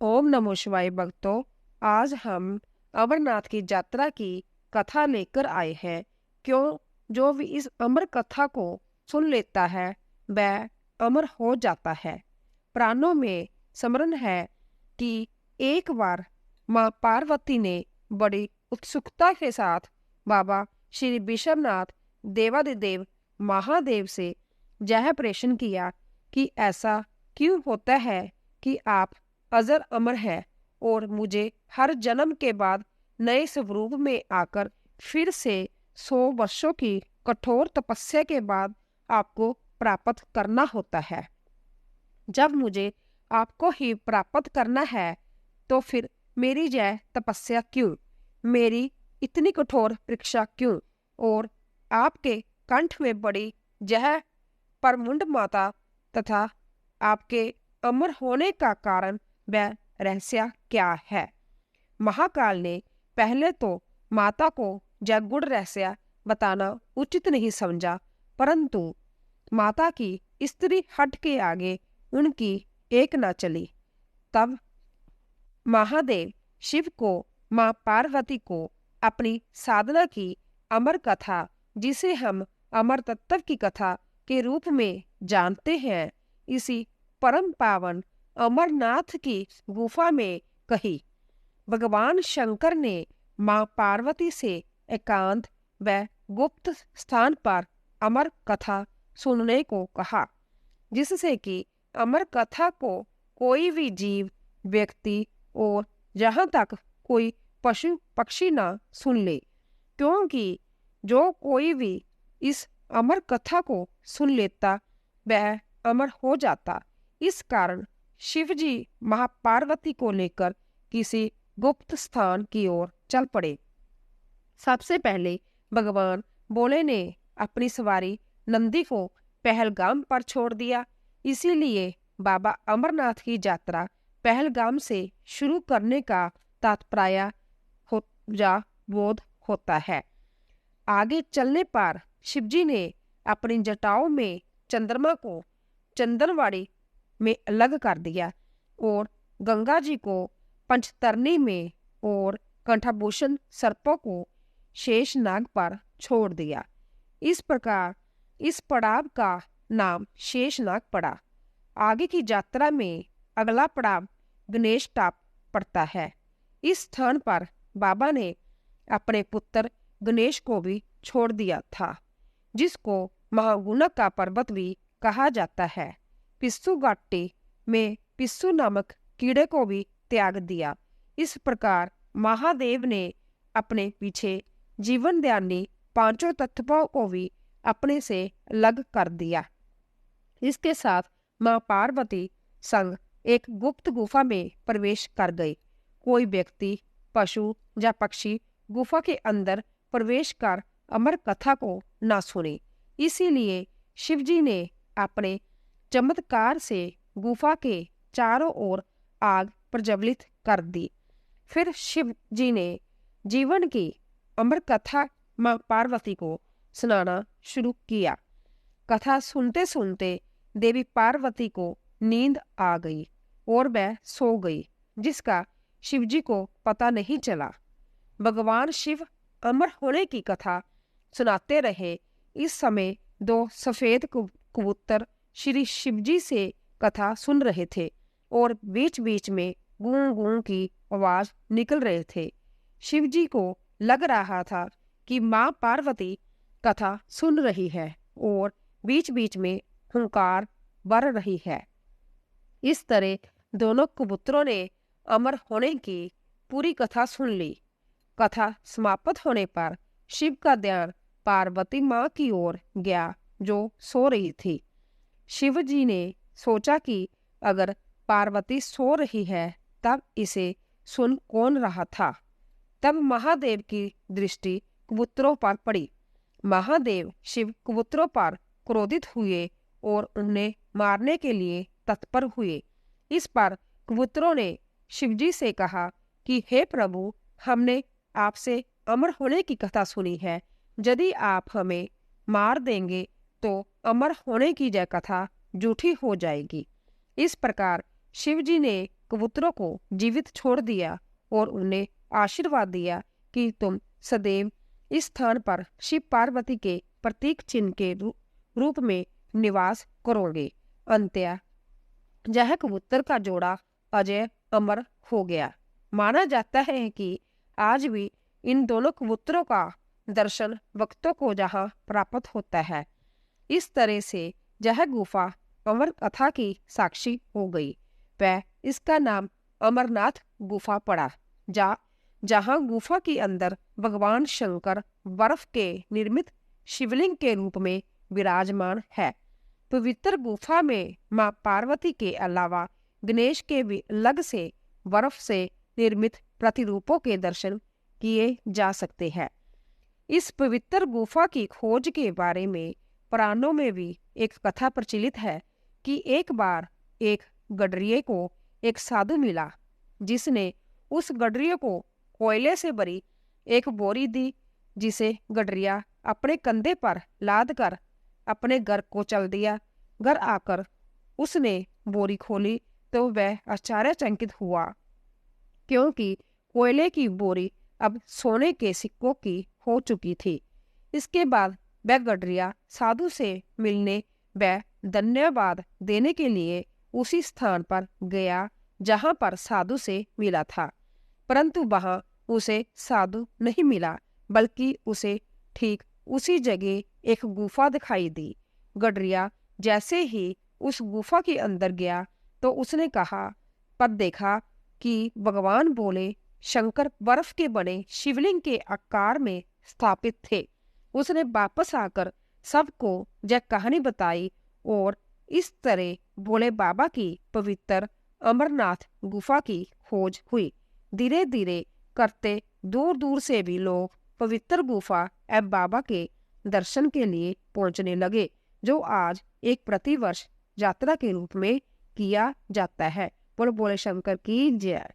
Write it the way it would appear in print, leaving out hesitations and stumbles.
ओम नमो शिवाय भक्तों। आज हम अमरनाथ की यात्रा की कथा लेकर आए हैं। क्यों? जो भी इस अमर कथा को सुन लेता है वह अमर हो जाता है। पुराणों में स्मरण है कि एक बार माँ पार्वती ने बड़ी उत्सुकता के साथ बाबा श्री विश्वनाथ देवादिदेव महादेव से यह प्रश्न किया कि ऐसा क्यों होता है कि आप अजर अमर है और मुझे हर जन्म के बाद नए स्वरूप में आकर फिर से 100 वर्षों की कठोर तपस्या के बाद आपको प्राप्त करना होता है। जब मुझे आपको ही प्राप्त करना है तो फिर मेरी यह तपस्या क्यों, मेरी इतनी कठोर परीक्षा क्यों? और आपके कंठ में बड़ी यह परमुंड माता तथा आपके अमर होने का कारण वह रहस्य क्या है? महाकाल ने पहले तो माता को यह गुड़ रहस्य बताना उचित नहीं समझा, परंतु माता की स्त्री हट के आगे उनकी एक न चली। तब महादेव शिव को माँ पार्वती को अपनी साधना की अमर कथा, जिसे हम अमर तत्व की कथा के रूप में जानते हैं, इसी परम पावन अमरनाथ की गुफा में कही। भगवान शंकर ने माँ पार्वती से एकांत व गुप्त स्थान पर अमर कथा सुनने को कहा, जिससे कि अमर कथा को कोई भी जीव, व्यक्ति और जहाँ तक कोई पशु पक्षी ना सुन ले, क्योंकि जो कोई भी इस अमर कथा को सुन लेता वह अमर हो जाता। इस कारण शिव जी महापार्वती को लेकर किसी गुप्त स्थान की ओर चल पड़े। सबसे पहले भगवान भोले ने अपनी सवारी नंदी को पहलगाम पर छोड़ दिया। इसीलिए बाबा अमरनाथ की यात्रा पहलगाम से शुरू करने का तात्पर्य हो जा बोध होता है। आगे चलने पर शिवजी ने अपनी जटाओं में चंद्रमा को चंदनवाड़ी में अलग कर दिया और गंगा जी को पंचतरणी में और कंठाभूषण सर्पों को शेषनाग पर छोड़ दिया। इस प्रकार इस पड़ाव का नाम शेषनाग पड़ा। आगे की यात्रा में अगला पड़ाव गणेश टाप पड़ता है। इस स्थान पर बाबा ने अपने पुत्र गणेश को भी छोड़ दिया था, जिसको महागुणक का पर्वत भी कहा जाता है। पिस्सू घाटी में पिस्सू नामक कीड़े को भी त्याग दिया। इस प्रकार महादेव ने अपने पीछे जीवनदायिनी पांचों तत्वों को भी अपने से अलग कर दिया। इसके साथ माँ पार्वती संग एक गुप्त गुफा में प्रवेश कर गई। कोई व्यक्ति, पशु या पक्षी गुफा के अंदर प्रवेश कर अमर कथा को न सुने। इसीलिए शिवजी ने अपने चमत्कार से गुफा के चारों ओर आग प्रज्वलित कर दी। फिर शिव जी ने जीवन की अमर कथा माँ पार्वती को सुनाना शुरू किया। कथा सुनते सुनते देवी पार्वती को नींद आ गई और वह सो गई, जिसका शिवजी को पता नहीं चला। भगवान शिव अमर होने की कथा सुनाते रहे। इस समय 2 सफेद कबूतर श्री शिवजी से कथा सुन रहे थे और बीच बीच में गूं गूं की आवाज निकल रहे थे। शिवजी को लग रहा था कि माँ पार्वती कथा सुन रही है और बीच बीच में हुंकार बर रही है। इस तरह दोनों कबूतरों ने अमर होने की पूरी कथा सुन ली। कथा समाप्त होने पर शिव का ध्यान पार्वती माँ की ओर गया, जो सो रही थी। शिव जी ने सोचा कि अगर पार्वती सो रही है तब इसे सुन कौन रहा था। तब महादेव की दृष्टि कबूतरों पर पड़ी। महादेव शिव कबूतरों पर क्रोधित हुए और उन्हें मारने के लिए तत्पर हुए। इस पर कबूतरों ने शिवजी से कहा कि हे प्रभु, हमने आपसे अमर होने की कथा सुनी है। यदि आप हमें मार देंगे तो अमर होने की यह कथा झूठी हो जाएगी। इस प्रकार शिवजी ने कबूतरों को जीवित छोड़ दिया और उन्हें आशीर्वाद दिया कि तुम सदैव इस स्थान पर शिव पार्वती के प्रतीक चिन्ह के रूप में निवास करोगे। अंत्य यह कबूतर का जोड़ा अजय अमर हो गया। माना जाता है कि आज भी इन दोनों कबूतरों का दर्शन भक्तों को जहाँ प्राप्त होता है। इस तरह से यह गुफा अमर कथा की साक्षी हो गई। वह इसका नाम अमरनाथ गुफा पड़ा, जहाँ गुफा के अंदर भगवान शंकर बर्फ के निर्मित शिवलिंग के रूप में विराजमान है। पवित्र गुफा में मां पार्वती के अलावा गणेश के भी अलग से बर्फ से निर्मित प्रतिरूपों के दर्शन किए जा सकते हैं। इस पवित्र गुफा की खोज के बारे में पुराणों में भी एक कथा प्रचलित है कि एक बार एक गडरिये को एक साधु मिला, जिसने उस गडरिये को कोयले से भरी एक बोरी दी, जिसे गडरिया अपने कंधे पर लाद कर अपने घर को चल दिया। घर आकर उसने बोरी खोली तो वह आश्चर्यचकित हुआ, क्योंकि कोयले की बोरी अब सोने के सिक्कों की हो चुकी थी। इसके बाद वह गडरिया साधु से मिलने व धन्यवाद देने के लिए उसी स्थान पर गया जहां पर साधु से मिला था, परंतु वहां उसे साधु नहीं मिला, बल्कि उसे ठीक उसी जगह एक गुफा दिखाई दी। गडरिया जैसे ही उस गुफा के अंदर गया तो उसने देखा कि भगवान बोले शंकर बर्फ के बने शिवलिंग के आकार में स्थापित थे। उसने वापस आकर सबको यह कहानी बताई और इस तरह भोले बाबा की पवित्र अमरनाथ गुफा की खोज हुई। धीरे धीरे करते दूर दूर से भी लोग पवित्र गुफा एवं बाबा के दर्शन के लिए पहुंचने लगे, जो आज एक प्रतिवर्ष यात्रा के रूप में किया जाता है। बोले शंकर की जय।